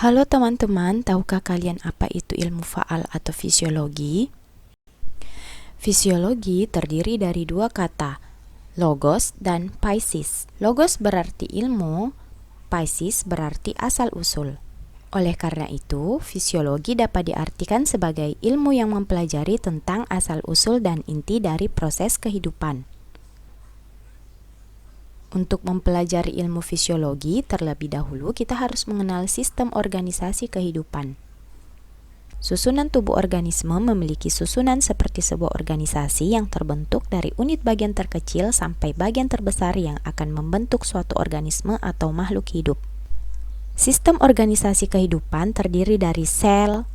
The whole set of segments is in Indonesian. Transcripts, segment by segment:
Halo teman-teman, tahukah kalian apa itu ilmu faal atau fisiologi? Fisiologi terdiri dari dua kata, logos dan paisis. Logos berarti ilmu, paisis berarti asal-usul. Oleh karena itu, fisiologi dapat diartikan sebagai ilmu yang mempelajari tentang asal-usul dan inti dari proses kehidupan. Untuk mempelajari ilmu fisiologi, terlebih dahulu kita harus mengenal sistem organisasi kehidupan. Susunan tubuh organisme memiliki susunan seperti sebuah organisasi yang terbentuk dari unit bagian terkecil sampai bagian terbesar yang akan membentuk suatu organisme atau makhluk hidup. Sistem organisasi kehidupan terdiri dari sel,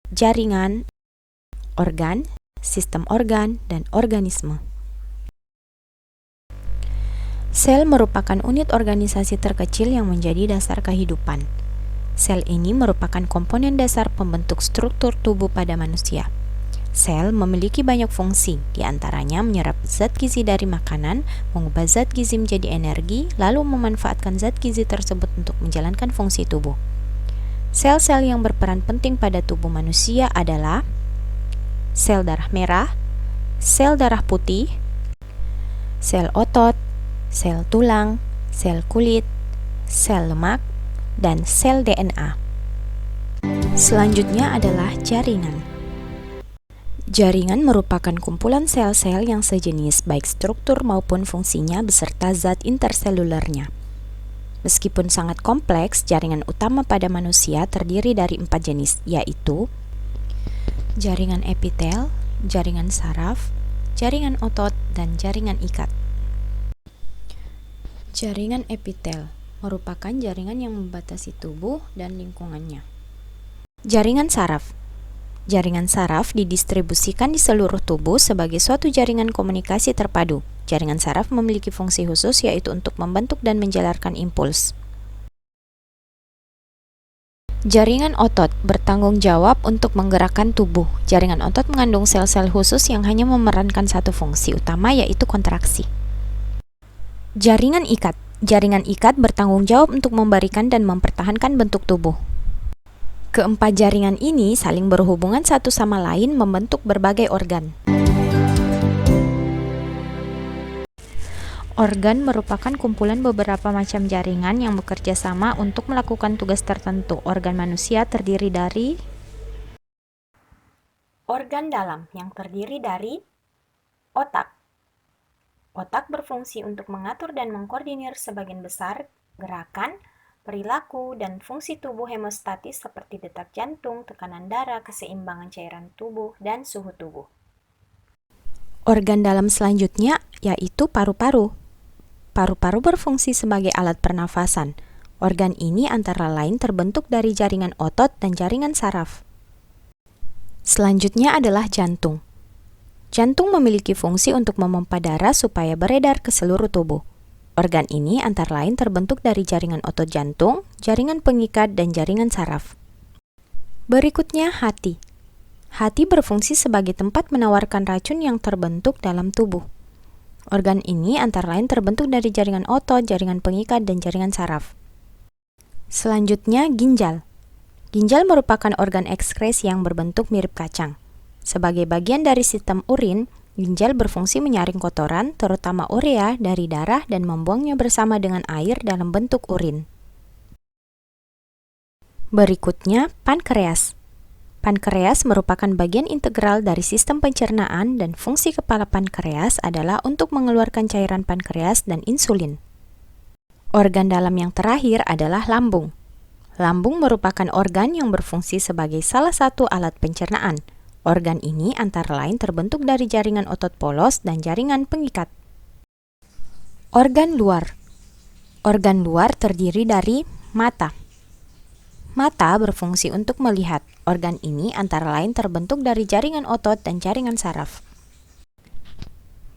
jaringan, organ, sistem organ, dan organisme. Sel merupakan unit organisasi terkecil yang menjadi dasar kehidupan. Sel ini merupakan komponen dasar pembentuk struktur tubuh pada manusia. Sel memiliki banyak fungsi, diantaranya menyerap zat gizi dari makanan, mengubah zat gizi menjadi energi, lalu memanfaatkan zat gizi tersebut untuk menjalankan fungsi tubuh. Sel-sel yang berperan penting pada tubuh manusia adalah sel darah merah, sel darah putih, sel otot, sel tulang, sel kulit, sel lemak, dan sel DNA. Selanjutnya adalah jaringan. Jaringan merupakan kumpulan sel-sel yang sejenis baik struktur maupun fungsinya beserta zat interselulernya. Meskipun sangat kompleks, jaringan utama pada manusia terdiri dari 4 jenis, yaitu jaringan epitel, jaringan saraf, jaringan otot, dan jaringan ikat. Jaringan epitel merupakan jaringan yang membatasi tubuh dan lingkungannya. Jaringan saraf. Jaringan saraf didistribusikan di seluruh tubuh sebagai suatu jaringan komunikasi terpadu. Jaringan saraf memiliki fungsi khusus yaitu untuk membentuk dan menjalarkan impuls. Jaringan otot bertanggung jawab untuk menggerakkan tubuh. Jaringan otot mengandung sel-sel khusus yang hanya memerankan satu fungsi utama yaitu kontraksi. Jaringan ikat. Jaringan ikat bertanggung jawab untuk memberikan dan mempertahankan bentuk tubuh. Keempat jaringan ini saling berhubungan satu sama lain membentuk berbagai organ. Organ merupakan kumpulan beberapa macam jaringan yang bekerja sama untuk melakukan tugas tertentu. Organ manusia terdiri dari organ dalam yang terdiri dari otak. Otak berfungsi untuk mengatur dan mengkoordinir sebagian besar gerakan, perilaku, dan fungsi tubuh hemostatis seperti detak jantung, tekanan darah, keseimbangan cairan tubuh, dan suhu tubuh. Organ dalam selanjutnya yaitu paru-paru. Paru-paru berfungsi sebagai alat pernafasan. Organ ini antara lain terbentuk dari jaringan otot dan jaringan saraf. Selanjutnya adalah jantung. Jantung memiliki fungsi untuk memompa darah supaya beredar ke seluruh tubuh. Organ ini antara lain terbentuk dari jaringan otot jantung, jaringan pengikat, dan jaringan saraf. Berikutnya hati. Hati berfungsi sebagai tempat menawarkan racun yang terbentuk dalam tubuh. Organ ini antara lain terbentuk dari jaringan otot, jaringan pengikat, dan jaringan saraf. Selanjutnya ginjal. Ginjal merupakan organ ekskresi yang berbentuk mirip kacang. Sebagai bagian dari sistem urin, ginjal berfungsi menyaring kotoran, terutama urea, dari darah dan membuangnya bersama dengan air dalam bentuk urin. Berikutnya, pankreas. Pankreas merupakan bagian integral dari sistem pencernaan dan fungsi kepala pankreas adalah untuk mengeluarkan cairan pankreas dan insulin. Organ dalam yang terakhir adalah lambung. Lambung merupakan organ yang berfungsi sebagai salah satu alat pencernaan. Organ ini antara lain terbentuk dari jaringan otot polos dan jaringan pengikat. Organ luar. Organ luar terdiri dari mata. Mata berfungsi untuk melihat. Organ ini antara lain terbentuk dari jaringan otot dan jaringan saraf.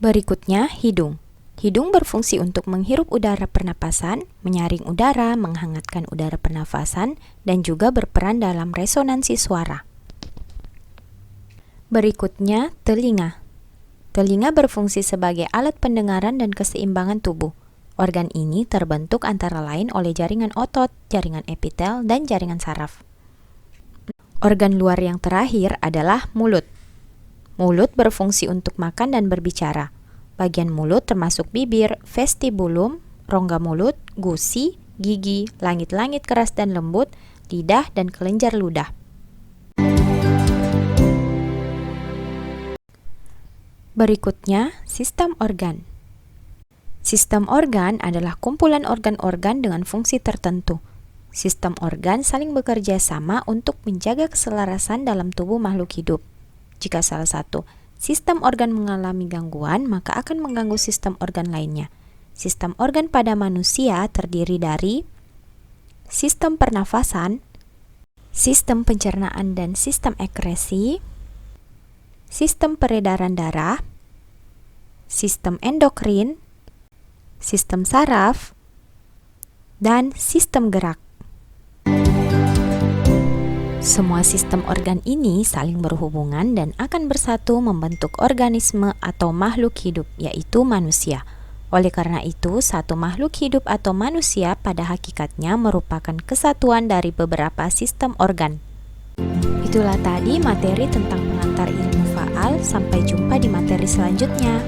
Berikutnya, hidung. Hidung berfungsi untuk menghirup udara pernapasan, menyaring udara, menghangatkan udara pernafasan, dan juga berperan dalam resonansi suara. Berikutnya, telinga. Telinga berfungsi sebagai alat pendengaran dan keseimbangan tubuh. Organ ini terbentuk antara lain oleh jaringan otot, jaringan epitel, dan jaringan saraf. Organ luar yang terakhir adalah mulut. Mulut berfungsi untuk makan dan berbicara. Bagian mulut termasuk bibir, vestibulum, rongga mulut, gusi, gigi, langit-langit keras dan lembut, lidah, dan kelenjar ludah. Berikutnya, sistem organ. Sistem organ adalah kumpulan organ-organ dengan fungsi tertentu. Sistem organ saling bekerja sama untuk menjaga keselarasan dalam tubuh makhluk hidup. Jika salah satu sistem organ mengalami gangguan, maka akan mengganggu sistem organ lainnya. Sistem organ pada manusia terdiri dari sistem pernafasan, sistem pencernaan dan sistem ekskresi, sistem peredaran darah, sistem endokrin, sistem saraf, dan sistem gerak. Semua sistem organ ini saling berhubungan dan akan bersatu membentuk organisme atau makhluk hidup, yaitu manusia. Oleh karena itu, satu makhluk hidup atau manusia pada hakikatnya merupakan kesatuan dari beberapa sistem organ. Itulah tadi materi tentang pengantar ilmu faal. Sampai jumpa di materi selanjutnya.